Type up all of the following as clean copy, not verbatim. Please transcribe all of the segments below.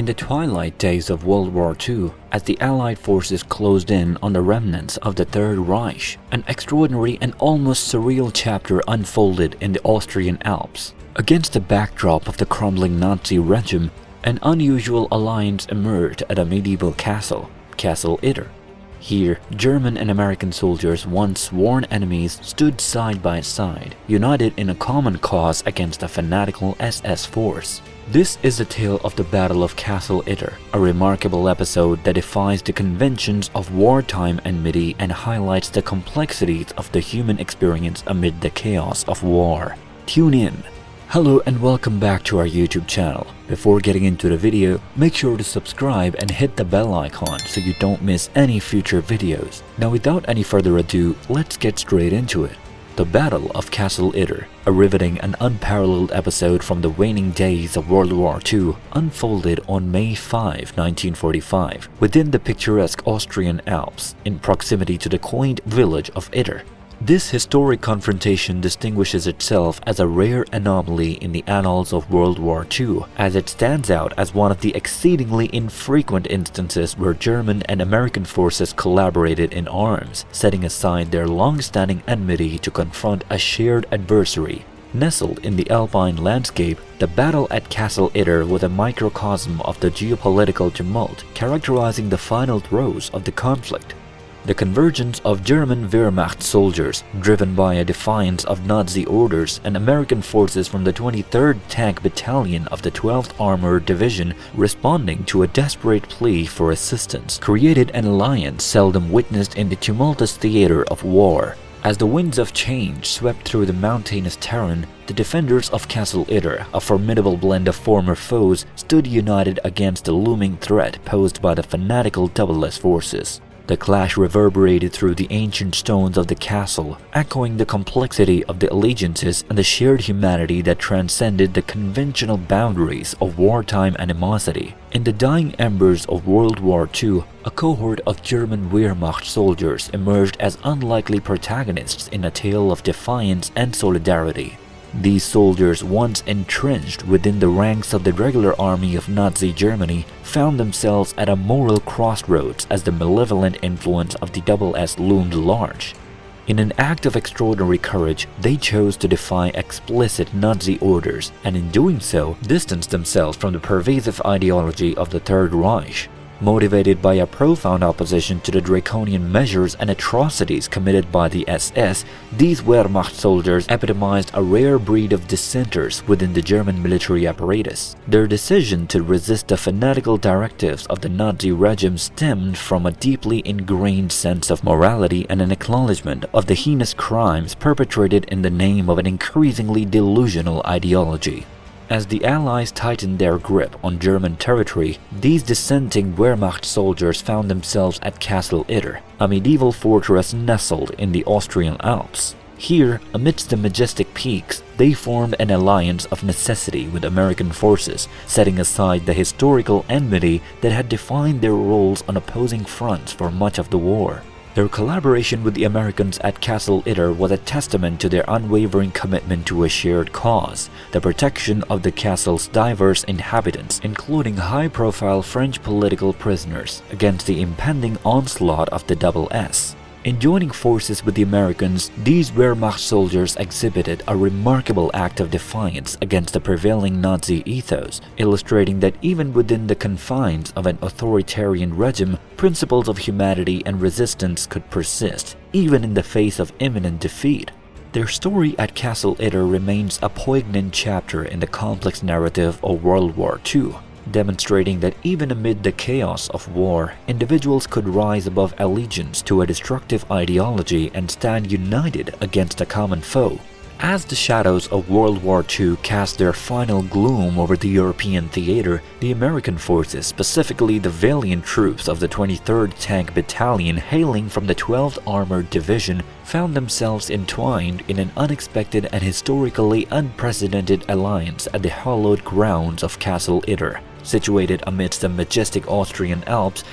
In the twilight days of World War II, as the Allied forces closed in on the remnants of the Third Reich, an extraordinary and almost surreal chapter unfolded in the Austrian Alps. Against the backdrop of the crumbling Nazi regime, an unusual alliance emerged at a medieval castle, Castle Itter. Here, German and American soldiers, once sworn enemies, stood side by side, united in a common cause against a fanatical SS force. This is the tale of the Battle of Castle Itter, a remarkable episode that defies the conventions of wartime enmity and highlights the complexities of the human experience amid the chaos of war. Tune in. Hello and welcome back to our YouTube channel. Before getting into the video, make sure to subscribe and hit the bell icon so you don't miss any future videos. Now without any further ado, let's get straight into it. The Battle of Castle Itter, a riveting and unparalleled episode from the waning days of World War II, unfolded on May 5, 1945, within the picturesque Austrian Alps, in proximity to the quaint village of Itter. This historic confrontation distinguishes itself as a rare anomaly in the annals of World War II, as it stands out as one of the exceedingly infrequent instances where German and American forces collaborated in arms, setting aside their long-standing enmity to confront a shared adversary. Nestled in the alpine landscape, the battle at Castle Itter was a microcosm of the geopolitical tumult characterizing the final throes of the conflict. The convergence of German Wehrmacht soldiers, driven by a defiance of Nazi orders, and American forces from the 23rd Tank Battalion of the 12th Armored Division responding to a desperate plea for assistance, created an alliance seldom witnessed in the tumultuous theater of war. As the winds of change swept through the mountainous terrain, the defenders of Castle Itter, a formidable blend of former foes, stood united against the looming threat posed by the fanatical SS forces. The clash reverberated through the ancient stones of the castle, echoing the complexity of the allegiances and the shared humanity that transcended the conventional boundaries of wartime animosity. In the dying embers of World War II, a cohort of German Wehrmacht soldiers emerged as unlikely protagonists in a tale of defiance and solidarity. These soldiers, once entrenched within the ranks of the regular army of Nazi Germany, found themselves at a moral crossroads as the malevolent influence of the SS loomed large. In an act of extraordinary courage, they chose to defy explicit Nazi orders, and in doing so, distanced themselves from the pervasive ideology of the Third Reich. Motivated by a profound opposition to the draconian measures and atrocities committed by the SS, these Wehrmacht soldiers epitomized a rare breed of dissenters within the German military apparatus. Their decision to resist the fanatical directives of the Nazi regime stemmed from a deeply ingrained sense of morality and an acknowledgement of the heinous crimes perpetrated in the name of an increasingly delusional ideology. As the Allies tightened their grip on German territory, these dissenting Wehrmacht soldiers found themselves at Castle Itter, a medieval fortress nestled in the Austrian Alps. Here, amidst the majestic peaks, they formed an alliance of necessity with American forces, setting aside the historical enmity that had defined their roles on opposing fronts for much of the war. Their collaboration with the Americans at Castle Itter was a testament to their unwavering commitment to a shared cause, the protection of the castle's diverse inhabitants, including high-profile French political prisoners, against the impending onslaught of the SS. In joining forces with the Americans, these Wehrmacht soldiers exhibited a remarkable act of defiance against the prevailing Nazi ethos, illustrating that even within the confines of an authoritarian regime, principles of humanity and resistance could persist, even in the face of imminent defeat. Their story at Castle Itter remains a poignant chapter in the complex narrative of World War II. Demonstrating that even amid the chaos of war, individuals could rise above allegiance to a destructive ideology and stand united against a common foe. As the shadows of World War II cast their final gloom over the European theater, the American forces, specifically the valiant troops of the 23rd Tank Battalion hailing from the 12th Armored Division, found themselves entwined in an unexpected and historically unprecedented alliance at the hallowed grounds of Castle Itter. Situated amidst the majestic Austrian Alps,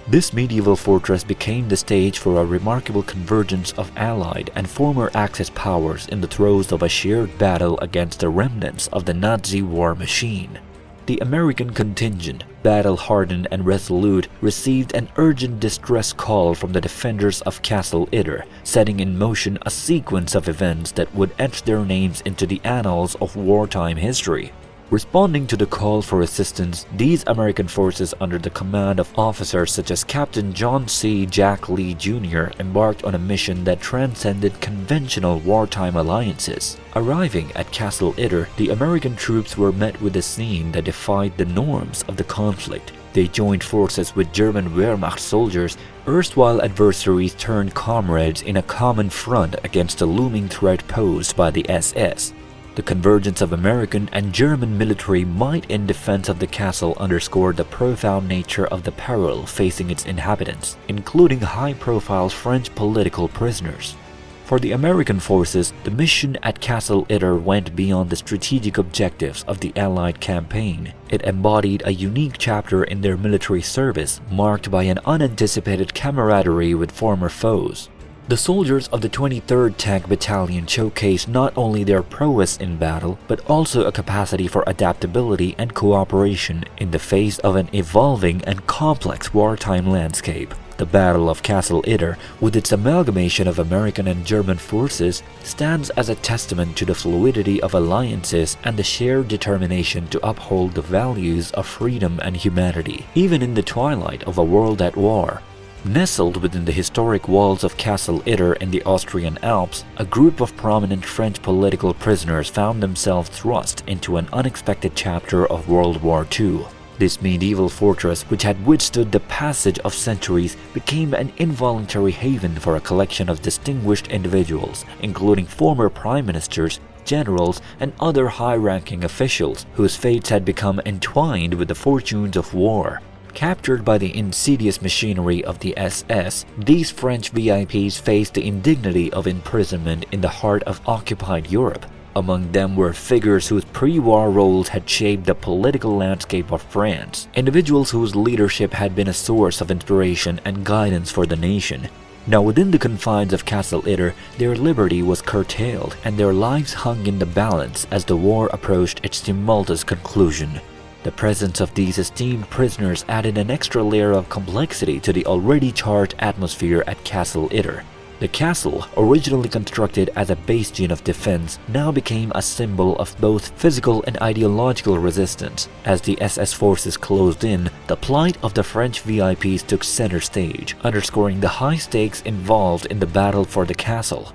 this medieval fortress became the stage for a remarkable convergence of Allied and former Axis powers in the throes of a shared battle against the remnants of the Nazi war machine. the American contingent, battle-hardened and resolute, received an urgent distress call from the defenders of Castle Itter, setting in motion a sequence of events that would etch their names into the annals of wartime history. Responding to the call for assistance, these American forces under the command of officers such as Captain John C. Jack Lee Jr. embarked on a mission that transcended conventional wartime alliances. Arriving at Castle Itter, the American troops were met with a scene that defied the norms of the conflict. They joined forces with German Wehrmacht soldiers, erstwhile adversaries turned comrades in a common front against the looming threat posed by the SS. The convergence of American and German military might in defense of the castle underscored the profound nature of the peril facing its inhabitants, including high-profile French political prisoners. For the American forces, the mission at Castle Itter went beyond the strategic objectives of the Allied campaign. It embodied a unique chapter in their military service, marked by an unanticipated camaraderie with former foes. The soldiers of the 23rd Tank Battalion showcased not only their prowess in battle, but also a capacity for adaptability and cooperation in the face of an evolving and complex wartime landscape. The Battle of Castle Itter, with its amalgamation of American and German forces, stands as a testament to the fluidity of alliances and the shared determination to uphold the values of freedom and humanity, even in the twilight of a world at war. Nestled within the historic walls of Castle Itter in the Austrian Alps, a group of prominent French political prisoners found themselves thrust into an unexpected chapter of World War II. This medieval fortress, which had withstood the passage of centuries, became an involuntary haven for a collection of distinguished individuals, including former prime ministers, generals, and other high-ranking officials whose fates had become entwined with the fortunes of war. Captured by the insidious machinery of the SS, these French VIPs faced the indignity of imprisonment in the heart of occupied Europe. Among them were figures whose pre-war roles had shaped the political landscape of France, individuals whose leadership had been a source of inspiration and guidance for the nation. Now within the confines of Castle Itter, their liberty was curtailed and their lives hung in the balance as the war approached its tumultuous conclusion. The presence of these esteemed prisoners added an extra layer of complexity to the already charged atmosphere at Castle Itter. The castle, originally constructed as a bastion of defense, now became a symbol of both physical and ideological resistance. As the SS forces closed in, the plight of the French VIPs took center stage, underscoring the high stakes involved in the battle for the castle.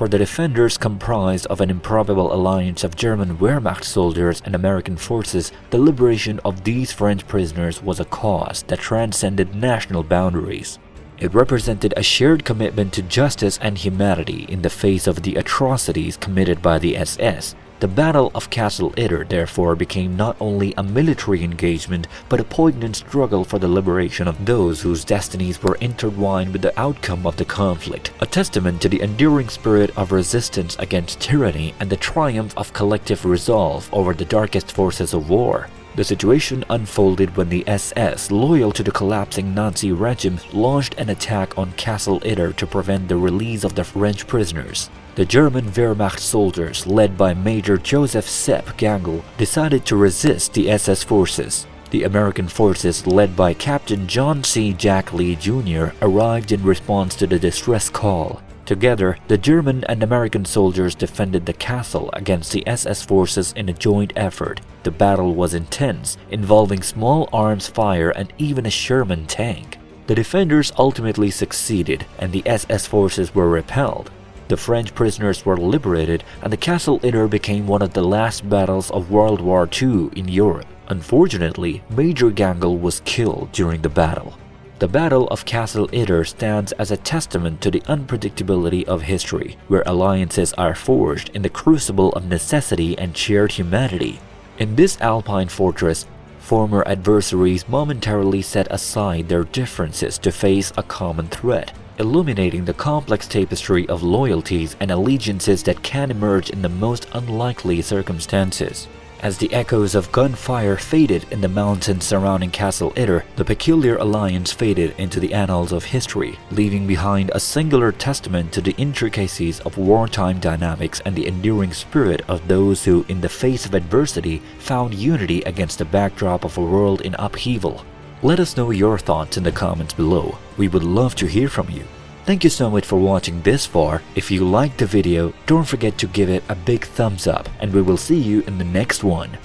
For the defenders, comprised of an improbable alliance of German Wehrmacht soldiers and American forces, the liberation of these French prisoners was a cause that transcended national boundaries. It represented a shared commitment to justice and humanity in the face of the atrocities committed by the SS. The Battle of Castle Itter therefore became not only a military engagement, but a poignant struggle for the liberation of those whose destinies were intertwined with the outcome of the conflict, a testament to the enduring spirit of resistance against tyranny and the triumph of collective resolve over the darkest forces of war. The situation unfolded when the SS, loyal to the collapsing Nazi regime, launched an attack on Castle Itter to prevent the release of the French prisoners. The German Wehrmacht soldiers, led by Major Joseph Sepp Gangl, decided to resist the SS forces. The American forces, led by Captain John C. Jack Lee Jr., arrived in response to the distress call. Together, the German and American soldiers defended the castle against the SS forces in a joint effort. The battle was intense, involving small arms fire and even a Sherman tank. The defenders ultimately succeeded, and the SS forces were repelled. The French prisoners were liberated, and the Castle Itter became one of the last battles of World War II in Europe. Unfortunately, Major Gangl was killed during the battle. The Battle of Castle Itter stands as a testament to the unpredictability of history, where alliances are forged in the crucible of necessity and shared humanity. In this alpine fortress, former adversaries momentarily set aside their differences to face a common threat, illuminating the complex tapestry of loyalties and allegiances that can emerge in the most unlikely circumstances. As the echoes of gunfire faded in the mountains surrounding Castle Itter, the peculiar alliance faded into the annals of history, leaving behind a singular testament to the intricacies of wartime dynamics and the enduring spirit of those who, in the face of adversity, found unity against the backdrop of a world in upheaval. Let us know your thoughts in the comments below. We would love to hear from you. Thank you so much for watching this far. If you liked the video, don't forget to give it a big thumbs up, and we will see you in the next one.